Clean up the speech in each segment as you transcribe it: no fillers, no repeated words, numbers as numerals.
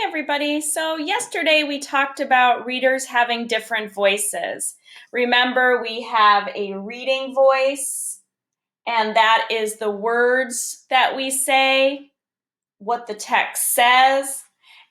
everybody. So yesterday we talked about readers having different voices. Remember, we have a reading voice, and that is the words that we say, what the text says.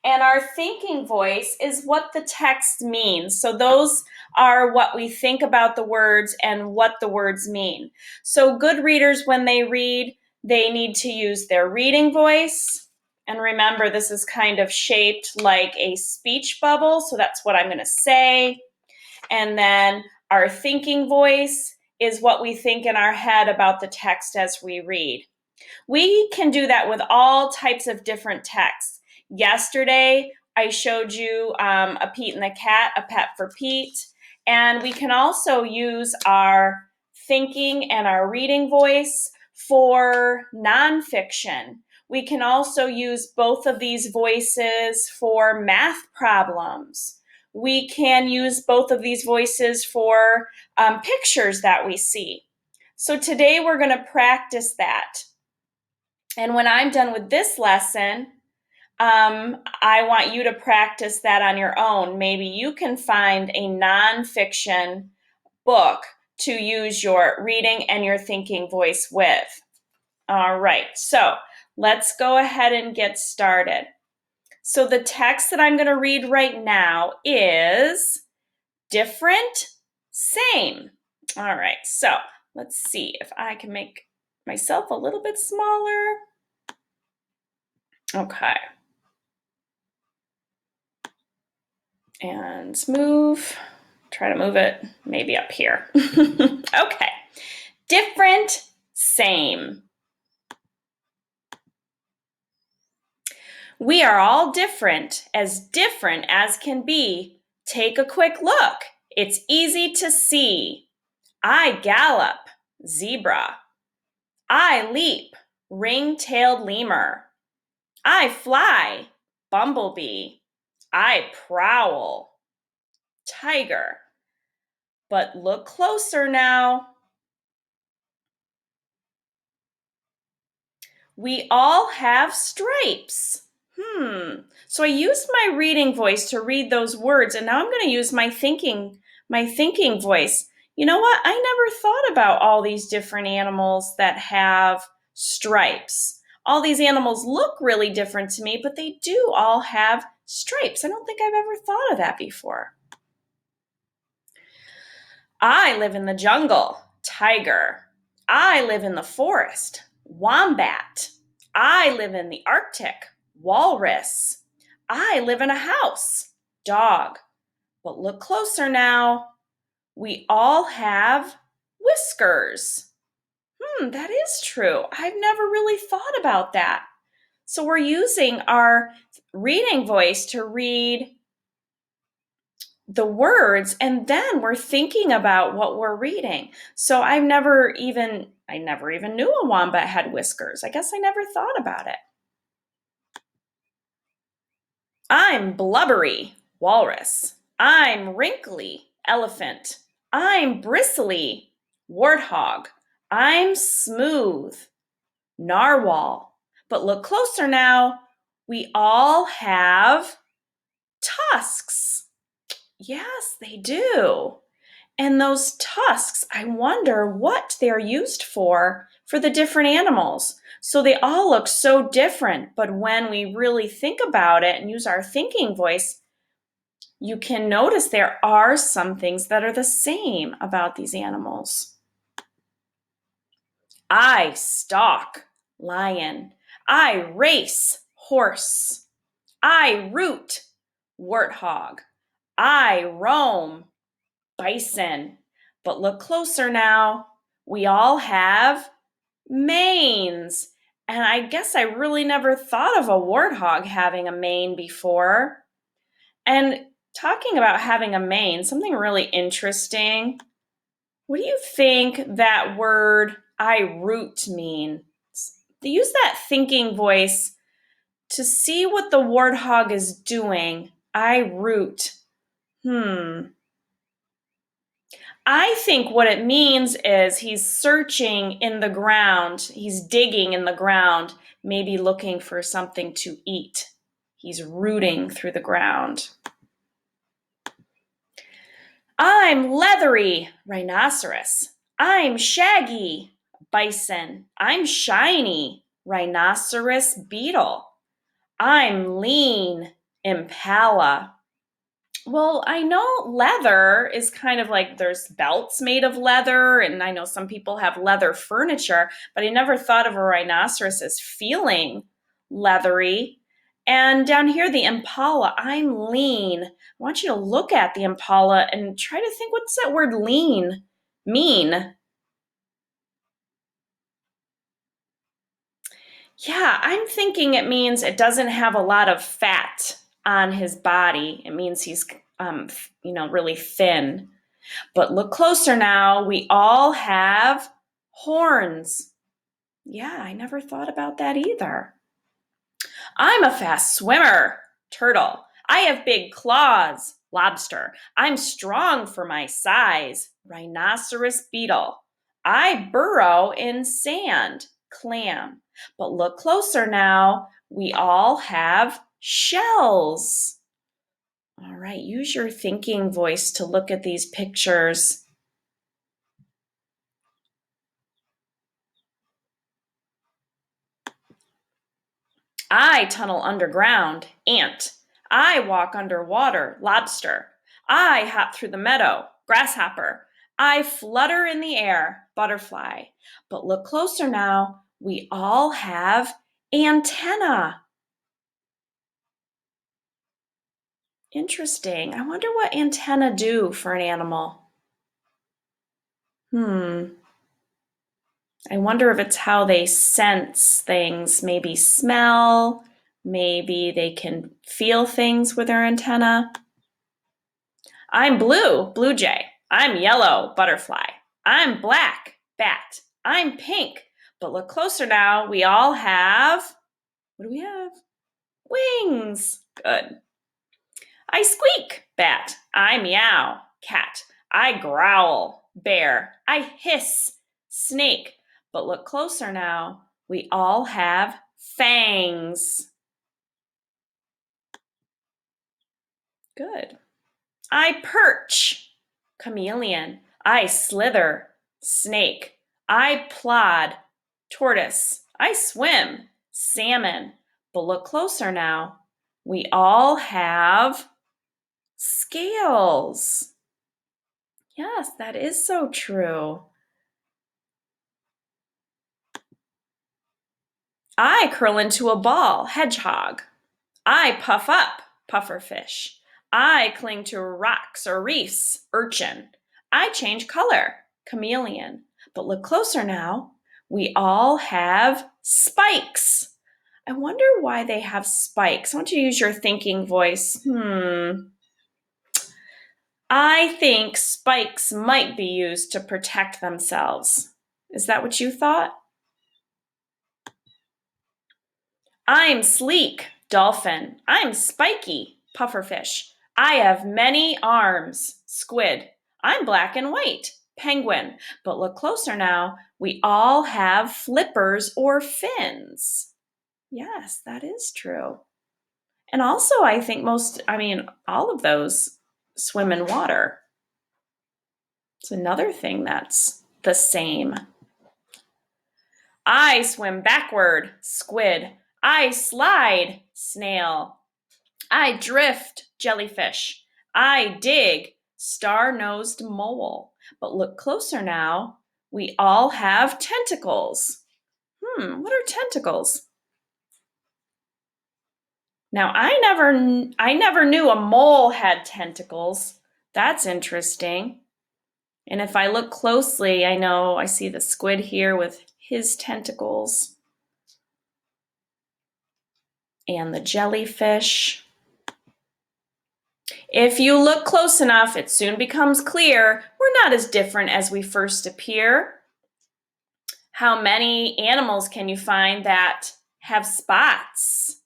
And our thinking voice is what the text means. So those are what we think about the words and what the words mean. So good readers, when they read, they need to use their reading voice. And remember, this is kind of shaped like a speech bubble. So that's what I'm going to say. And then our thinking voice is what we think in our head about the text as we read. We can do that with all types of different texts. Yesterday, I showed you a Pete and the Cat, a pet for Pete. And we can also use our thinking and our reading voice for nonfiction. We can also use both of these voices for math problems. We can use both of these voices for pictures that we see. So today we're going to practice that. And when I'm done with this lesson, I want you to practice that on your own. Maybe you can find a nonfiction book to use your reading and your thinking voice with. All right, so let's go ahead and get started. So the text that I'm going to read right now is different, same. All right, so let's see if I can make myself a little bit smaller. Okay. And try to move it maybe up here. Okay. Different, same. We are all different as can be. Take a quick look. It's easy to see. I gallop, zebra. I leap, ring-tailed lemur. I fly, bumblebee. I prowl, tiger. But look closer now. We all have stripes. So I used my reading voice to read those words, and now I'm going to use my thinking voice. You know what? I never thought about all these different animals that have stripes. All these animals look really different to me, but they do all have stripes. I don't think I've ever thought of that before. I live in the jungle, tiger. I live in the forest, wombat. I live in the Arctic, walrus. I live in a house, dog. But look closer now. We all have whiskers. That is true. I've never really thought about that. So we're using our reading voice to read the words, and then we're thinking about what we're reading. So I never even knew a wombat had whiskers. I guess I never thought about it. I'm blubbery, walrus. I'm wrinkly, elephant. I'm bristly, warthog. I'm smooth, narwhal. But look closer now. We all have tusks. Yes, they do. And those tusks, I wonder what they're used for the different animals. So they all look so different, but when we really think about it and use our thinking voice, you can notice there are some things that are the same about these animals. I stalk, lion. I race, horse. I root, warthog. I roam, bison. But look closer now. We all have manes. And I guess I really never thought of a warthog having a mane before. And talking about having a mane, something really interesting. What do you think that word I root means? Use that thinking voice to see what the warthog is doing. I root. I think what it means is he's searching in the ground. He's digging in the ground, maybe looking for something to eat. He's rooting through the ground. I'm leathery, rhinoceros. I'm shaggy, bison. I'm shiny, rhinoceros beetle. I'm lean, impala. Well, I know leather is kind of like there's belts made of leather, and I know some people have leather furniture, but I never thought of a rhinoceros as feeling leathery. And down here, the impala, I'm lean. I want you to look at the impala and try to think, what's that word lean mean? Yeah, I'm thinking it means it doesn't have a lot of fat on his body. It means he's, really thin. But look closer now. We all have horns. Yeah, I never thought about that either. I'm a fast swimmer, turtle. I have big claws, lobster. I'm strong for my size, rhinoceros beetle. I burrow in sand, clam. But look closer now. We all have shells. All right, use your thinking voice to look at these pictures. I tunnel underground, ant. I walk underwater, lobster. I hop through the meadow, grasshopper. I flutter in the air, butterfly. But look closer now. We all have antenna. Interesting. I wonder what antenna do for an animal. I wonder if it's how they sense things, maybe smell, maybe they can feel things with their antenna. I'm blue, blue jay. I'm yellow, butterfly. I'm black, bat. I'm pink. But look closer now. We all have, what do we have? Wings. Good. I squeak, bat. I meow, cat. I growl, bear. I hiss, snake. But look closer now. We all have fangs. Good. I perch, chameleon. I slither, snake. I plod, tortoise. I swim, salmon. But look closer now. We all have scales. Yes, that is so true. I curl into a ball, hedgehog. I puff up, pufferfish. I cling to rocks or reefs, urchin. I change color, chameleon. But look closer now. We all have spikes. I wonder why they have spikes. I want you to use your thinking voice. I think spikes might be used to protect themselves. Is that what you thought? I'm sleek, dolphin. I'm spiky, pufferfish. I have many arms, squid. I'm black and white, penguin. But look closer now. We all have flippers or fins. Yes, that is true. And also, I think all of those swim in water. It's another thing that's the same. I swim backward, squid. I slide, snail. I drift, jellyfish. I dig, star-nosed mole. But look closer now. We all have tentacles. What are tentacles? Now, I never knew a mole had tentacles. That's interesting. And if I look closely, I see the squid here with his tentacles. And the jellyfish. If you look close enough, it soon becomes clear we're not as different as we first appear. How many animals can you find that have spots?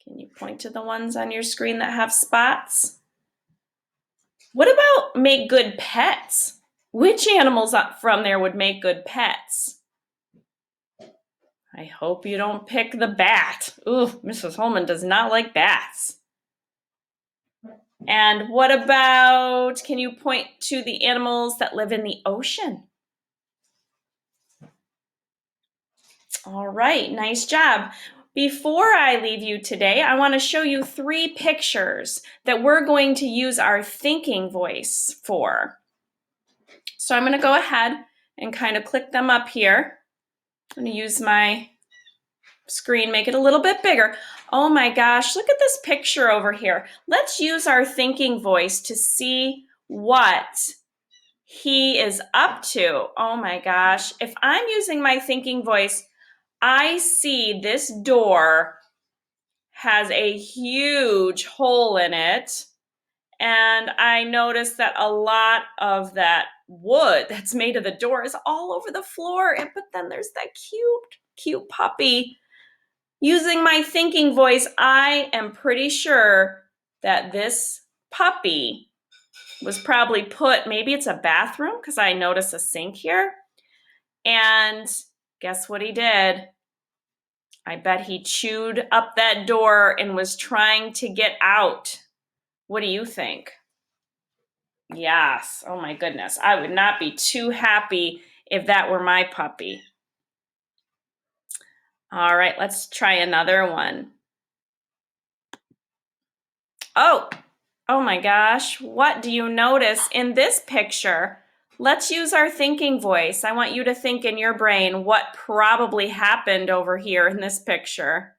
Can you point to the ones on your screen that have spots? What about make good pets? Which animals from there would make good pets? I hope you don't pick the bat. Ooh, Mrs. Holman does not like bats. And what about, can you point to the animals that live in the ocean? All right, nice job. Before I leave you today, I want to show you 3 pictures that we're going to use our thinking voice for. So I'm going to go ahead and kind of click them up here. I'm going to use my screen, make it a little bit bigger. Oh my gosh, look at this picture over here. Let's use our thinking voice to see what he is up to. Oh my gosh, if I'm using my thinking voice, I see this door has a huge hole in it, and I notice that a lot of that wood that's made of the door is all over the floor, but then there's that cute puppy. Using my thinking voice, I am pretty sure that this puppy was probably put, maybe it's a bathroom because I notice a sink here. And guess what he did? I bet he chewed up that door and was trying to get out. What do you think? Yes. Oh my goodness. I would not be too happy if that were my puppy. All right, let's try another one. Oh my gosh. What do you notice in this picture? Let's use our thinking voice. I want you to think in your brain what probably happened over here in this picture.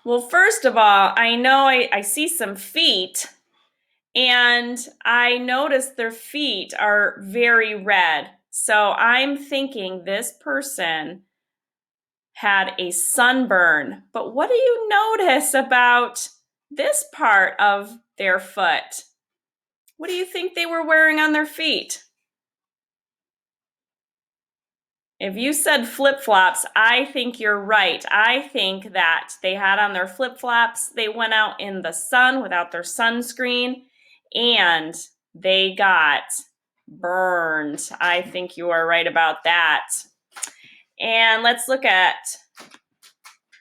Well, first of all, I know I see some feet, and I notice their feet are very red. So I'm thinking this person had a sunburn. But what do you notice about this part of their foot? What do you think they were wearing on their feet? If you said flip-flops, I think you're right. I think that they had on their flip-flops, they went out in the sun without their sunscreen, and they got burned. I think you are right about that. And let's look at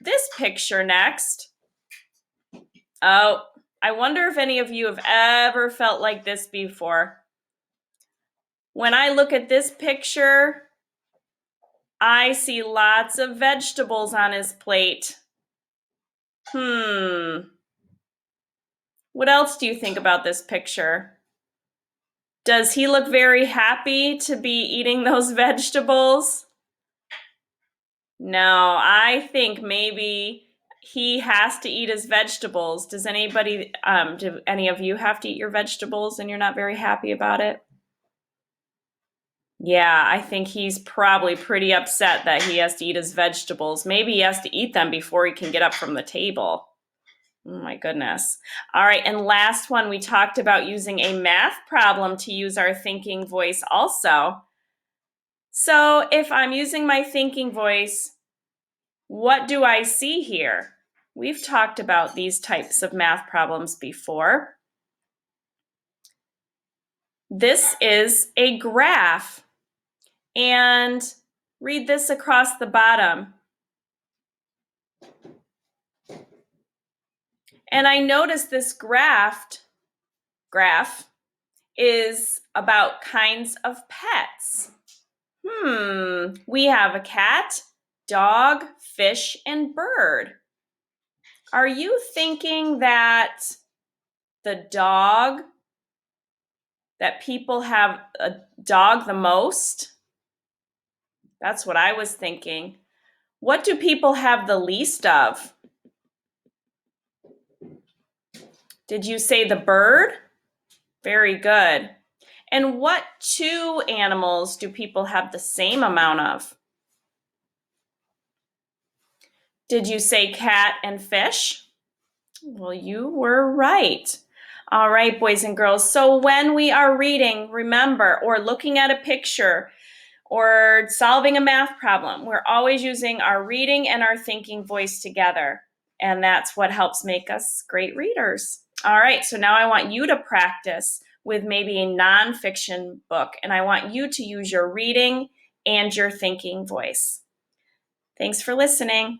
this picture next. Oh, I wonder if any of you have ever felt like this before. When I look at this picture, I see lots of vegetables on his plate. What else do you think about this picture? Does he look very happy to be eating those vegetables? No, I think maybe he has to eat his vegetables. Does anybody, do any of you have to eat your vegetables and you're not very happy about it? Yeah, I think he's probably pretty upset that he has to eat his vegetables. Maybe he has to eat them before he can get up from the table. Oh my goodness. All right, and last one, we talked about using a math problem to use our thinking voice also. So if I'm using my thinking voice, what do I see here? We've talked about these types of math problems before. This is a graph. And read this across the bottom. And I notice this graph is about kinds of pets. We have a cat, dog, fish, and bird. Are you thinking that that people have a dog the most? That's what I was thinking. What do people have the least of? Did you say the bird? Very good. And what 2 animals do people have the same amount of? Did you say cat and fish? Well, you were right. All right, boys and girls. So when we are reading, remember, or looking at a picture, or solving a math problem, we're always using our reading and our thinking voice together. And that's what helps make us great readers. All right, so now I want you to practice with maybe a nonfiction book, and I want you to use your reading and your thinking voice. Thanks for listening.